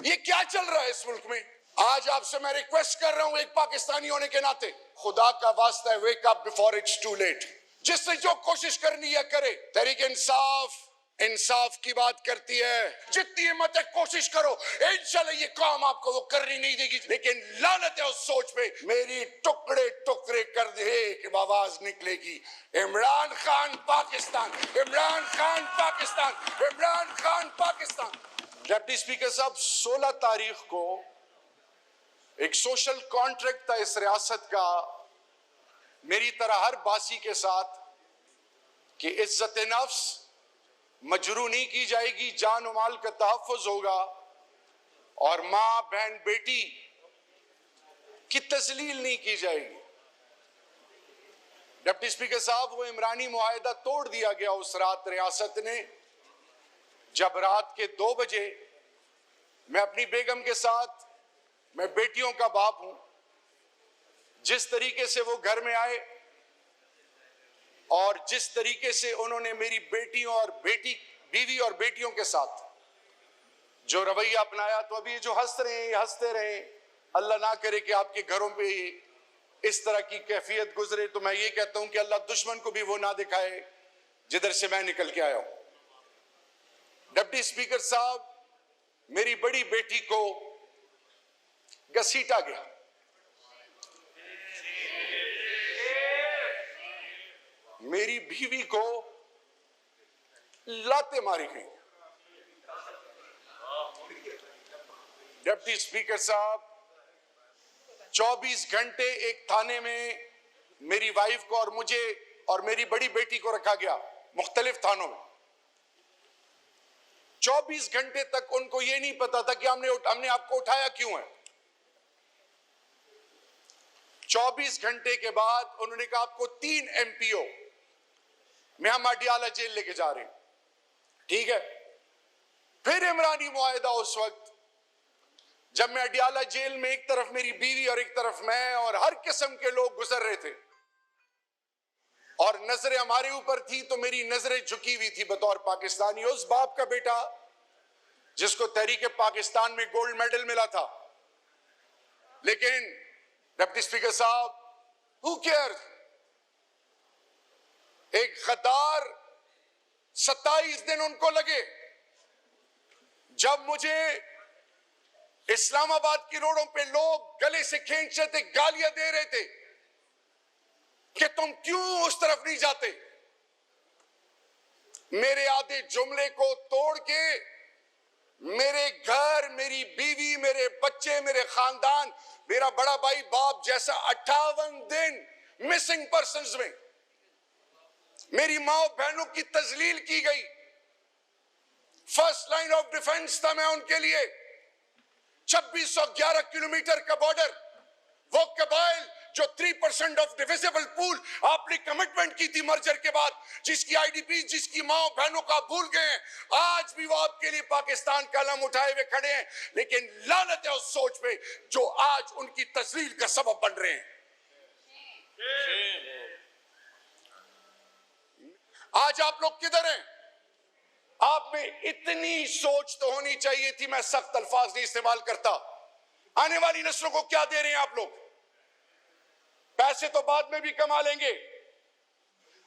یہ کیا چل رہا ہے اس ملک میں؟ آج آپ سے میں ریکویسٹ کر رہا ہوں ایک پاکستانی ہونے کے ناطے، خدا کا واسطہ ہے، wake up before it's too late. جس سے جو کوشش کرنی ہے کرے۔ تحریک انصاف کی بات کرتی ہے، جتنی ہمت ہے کوشش کرو، انشاءاللہ یہ کام آپ کو وہ کرنی نہیں دے گی، لیکن لعنت ہے اس سوچ پہ میری ٹکڑے ٹکڑے کر دے کہ آواز نکلے گی عمران خان پاکستان، عمران خان پاکستان، عمران خان پاکستان۔ ڈپٹی اسپیکر صاحب، 16 تاریخ کو ایک سوشل کانٹریکٹ تھا اس ریاست کا میری طرح ہر باسی کے ساتھ کہ عزت نفس مجروح نہیں کی جائے گی، جان و مال کا تحفظ ہوگا اور ماں بہن بیٹی کی تذلیل نہیں کی جائے گی۔ ڈپٹی اسپیکر صاحب، وہ عمرانی معاہدہ توڑ دیا گیا اس رات ریاست نے، جب رات کے 2 بجے میں اپنی بیگم کے ساتھ، میں بیٹیوں کا باپ ہوں، جس طریقے سے وہ گھر میں آئے اور جس طریقے سے انہوں نے میری بیٹیوں اور بیوی اور بیٹیوں کے ساتھ جو رویہ اپنایا، تو ابھی جو ہنس رہے ہیں ہنستے رہیں، اللہ نہ کرے کہ آپ کے گھروں پہ اس طرح کی کیفیت گزرے، تو میں یہ کہتا ہوں کہ اللہ دشمن کو بھی وہ نہ دکھائے جدھر سے میں نکل کے آیا ہوں۔ ڈپٹی اسپیکر صاحب، میری بڑی بیٹی کو گھسیٹا گیا، میری بیوی کو لاتیں ماری گئیں۔ ڈپٹی اسپیکر صاحب، 24 گھنٹے ایک تھانے میں میری وائف کو اور مجھے اور میری بڑی بیٹی کو رکھا گیا، مختلف تھانوں میں۔ 24 گھنٹے تک ان کو یہ نہیں پتا تھا کہ ہم نے آپ کو اٹھایا کیوں ہے۔ 24 گھنٹے کے بعد انہوں نے کہا آپ کو 3 MPO میں ہم اڈیالہ جیل لے کے جا رہے ہیں، ٹھیک ہے۔ پھر عمرانی معاہدہ اس وقت جب میں اڈیالہ جیل میں، ایک طرف میری بیوی اور ایک طرف میں اور ہر قسم کے لوگ گزر رہے تھے اور نظریں ہمارے اوپر تھی، تو میری نظریں جھکی ہوئی تھی بطور پاکستانی، اس باپ کا بیٹا جس کو تحریک پاکستان میں گولڈ میڈل ملا تھا۔ لیکن ڈپٹی اسپیکر صاحب، who cares؟ ایک غدار 27 دن ان کو لگے، جب مجھے اسلام آباد کی روڈوں پہ لوگ گلے سے کھینچ رہے تھے، گالیاں دے رہے تھے کہ تم کیوں اس طرف نہیں جاتے، میرے آدھے جملے کو توڑ کے میرے گھر، میری بیوی، میرے بچے، میرے خاندان، میرا بڑا بھائی باپ جیسا 58 دن مسنگ پرسنز میں میری ماں بہنوں کی تذلیل کی گئی۔ فرسٹ لائن آف ڈیفنس تھا میں ان کے لیے۔ 2611 کلومیٹر کا بارڈر، وہ قبائل جو 3% آف ڈیویزیبل پول آپ نے کمٹمنٹ کی تھی مرجر کے بعد، جس کی IDP، جس کی ماں بہنوں کا بھول گئے ہیں، آج بھی وہ آپ کے لیے پاکستان کا علم اٹھائے ہوئے کھڑے ہیں، لیکن لعنت ہے اس سوچ پہ جو آج ان کی تذلیل کا سبب بن رہے ہیں۔ آج آپ لوگ کدھر ہیں؟ آپ میں اتنی سوچ تو ہونی چاہیے تھی، میں سخت الفاظ نہیں استعمال کرتا۔ آنے والی نسلوں کو کیا دے رہے ہیں آپ لوگ؟ پیسے تو بعد میں بھی کما لیں گے،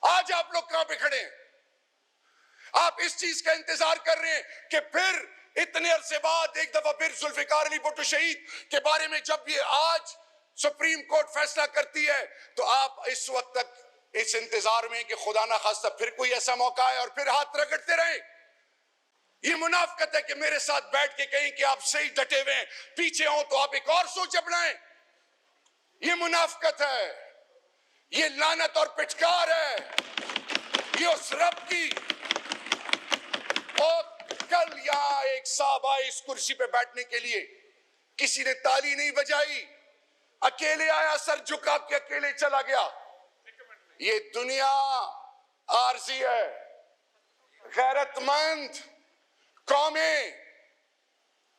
آج آپ لوگ کہاں پہ کھڑے ہیں؟ آپ اس چیز کا انتظار کر رہے ہیں کہ پھر اتنے عرصے بعد ایک دفعہ پھر ذوالفقار علی بھٹو شہید کے بارے میں جب یہ آج سپریم کورٹ فیصلہ کرتی ہے، تو آپ اس وقت تک اس انتظار میں کہ خدا نہ خواستہ پھر کوئی ایسا موقع آئے اور پھر ہاتھ رگڑتے رہیں۔ یہ منافقت ہے کہ میرے ساتھ بیٹھ کے کہیں کہ آپ صحیح ڈٹے ہوئے ہیں، پیچھے ہوں تو آپ ایک اور سوچ اپنائیں۔ یہ منافقت ہے، یہ لعنت اور پٹکار ہے، یہ اس رب کی۔ اور کل یہاں ایک صاحب آئے اس کرسی پہ بیٹھنے کے لیے، کسی نے تالی نہیں بجائی، اکیلے آیا، سر جھکا کے اکیلے چلا گیا۔ یہ دنیا عارضی ہے۔ غیرت مند قومیں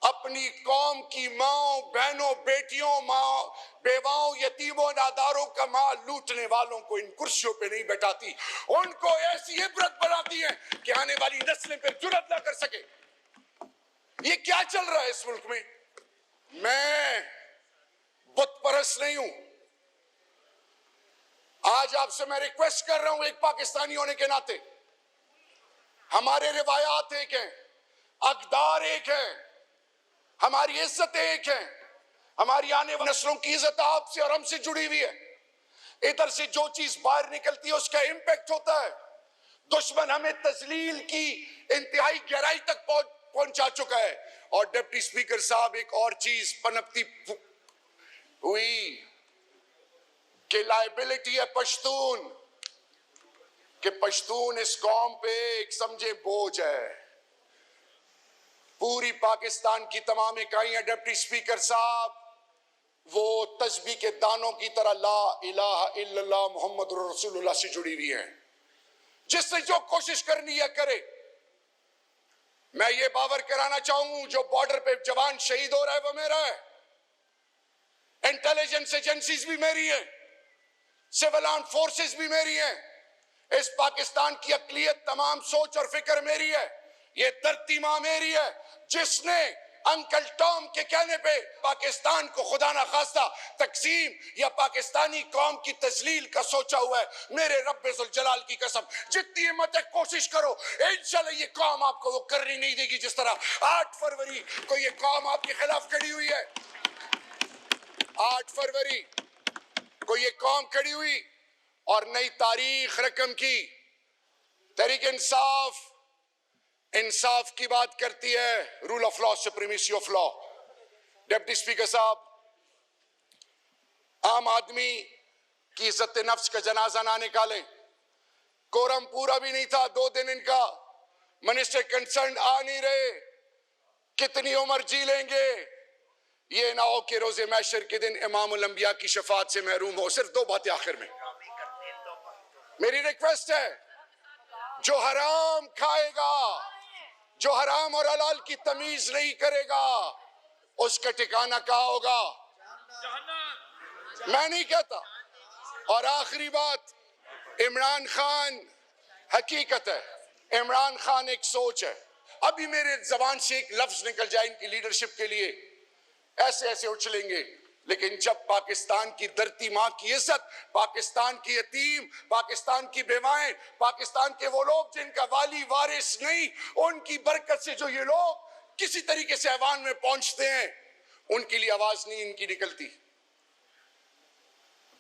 اپنی قوم کی ماں بہنوں، بیٹیوں، ماں بیواؤں، یتیموں، ناداروں کا مال لوٹنے والوں کو ان کرسیوں پہ نہیں بیٹھاتی، ان کو ایسی عبرت بناتی ہیں کہ آنے والی نسلیں پہ جرأت نہ کر سکے۔ یہ کیا چل رہا ہے اس ملک میں؟ میں بت پرست نہیں ہوں. آج آپ سے میں ریکویسٹ کر رہا ہوں ایک پاکستانی ہونے کے ناطے. ہمارے روایات ایک ہیں, اقدار ایک ہیں, ہماری عزت ایک ہے, ہماری آنے والی نسلوں کی عزت آپ سے اور ہم سے جڑی ہوئی ہے. ادھر سے جو چیز باہر نکلتی ہے اس کا امپیکٹ ہوتا ہے. دشمن ہمیں تذلیل کی انتہائی گہرائی تک پہنچا چکا ہے. اور ڈپٹی سپیکر صاحب ایک اور چیز پنپتی ہوئی کہ لائبلٹی ہے پشتون, کہ پشتون اس قوم پہ ایک سمجھے بوجھ ہے. پوری پاکستان کی تمام اکائیاں ڈپٹی سپیکر صاحب وہ تسبیح کے دانوں کی طرح لا الہ الا اللہ محمد رسول اللہ سے جڑی ہوئی ہیں. جس سے جو کوشش کرنی ہے کرے. میں یہ باور کرانا چاہوں جو بارڈر پہ جوان شہید ہو رہا ہے وہ میرا ہے, انٹیلیجنس ایجنسیز بھی میری ہیں, سول آرم فورسز بھی میری ہیں, اس پاکستان کی اقلیت تمام سوچ اور فکر میری ہے. یہ دھرتی ماں میری ہے جس نے انکل ٹام کے کہنے پہ پاکستان کو خدا نہ خواستہ تقسیم یا پاکستانی قوم کی تذلیل کا سوچا ہوا ہے. میرے رب ذوالجلال کی قسم جتنی ہمت ہے کوشش کرو, انشاءاللہ یہ قوم آپ کو وہ کرنی نہیں دے گی جس طرح 8 فروری کو یہ قوم آپ کے خلاف کھڑی ہوئی ہے. 8 فروری کو یہ قوم کھڑی ہوئی اور نئی تاریخ رقم کی. تحریک انصاف کی بات کرتی ہے, rule of law, supremacy of law. Deputy speaker صاحب, عام آدمی کی عزت نفس کا جنازہ نہ نکالیں. کورم پورا بھی نہیں تھا 2 دن ان کا, منسٹر کنسرن آ نہیں رہے, کتنی عمر جی لیں گے. یہ نہ ہو کہ روز محشر کے دن امام الانبیاء کی شفاعت سے محروم ہو. صرف 2 باتیں آخر میں. میری ریکویسٹ ہے, جو حرام کھائے گا, جو حرام اور حلال کی تمیز نہیں کرے گا, اس کا ٹھکانہ کہاں ہوگا؟ میں نہیں کہتا. اور آخری بات, عمران خان حقیقت ہے, عمران خان ایک سوچ ہے. ابھی میرے زبان سے ایک لفظ نکل جائے ان کی لیڈرشپ کے لیے, ایسے ایسے اچھلیں گے. لیکن جب پاکستان کی دھرتی ماں کی عزت, پاکستان کی یتیم, پاکستان کی بیوائیں, پاکستان کے وہ لوگ جن کا والی وارث نہیں, ان کی برکت سے جو یہ لوگ کسی طریقے سے ایوان میں پہنچتے ہیں, ان کے لیے آواز نہیں ان کی نکلتی.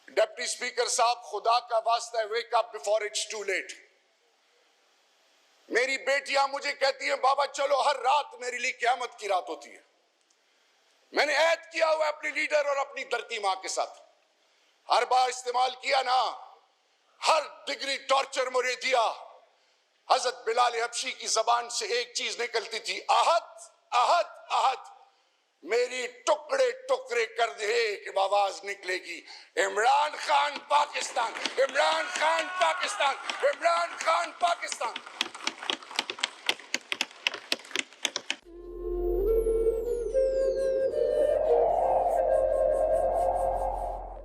ڈپٹی سپیکر صاحب, خدا کا واسطہ ہے, wake up before it's too late. میری بیٹیاں مجھے کہتی ہیں بابا چلو, ہر رات میرے لیے قیامت کی رات ہوتی ہے. میں نے عہد کیا ہوا اپنی لیڈر اور اپنی دھرتی ماں کے ساتھ, ہر بار استعمال کیا نا, ہر ڈگری ٹارچر مجھے دیا. حضرت بلال حبشی کی زبان سے ایک چیز نکلتی تھی, احد احد احد. میری ٹکڑے ٹکڑے کر دے کہ آواز نکلے گی, عمران خان پاکستان, عمران خان پاکستان, عمران خان پاکستان.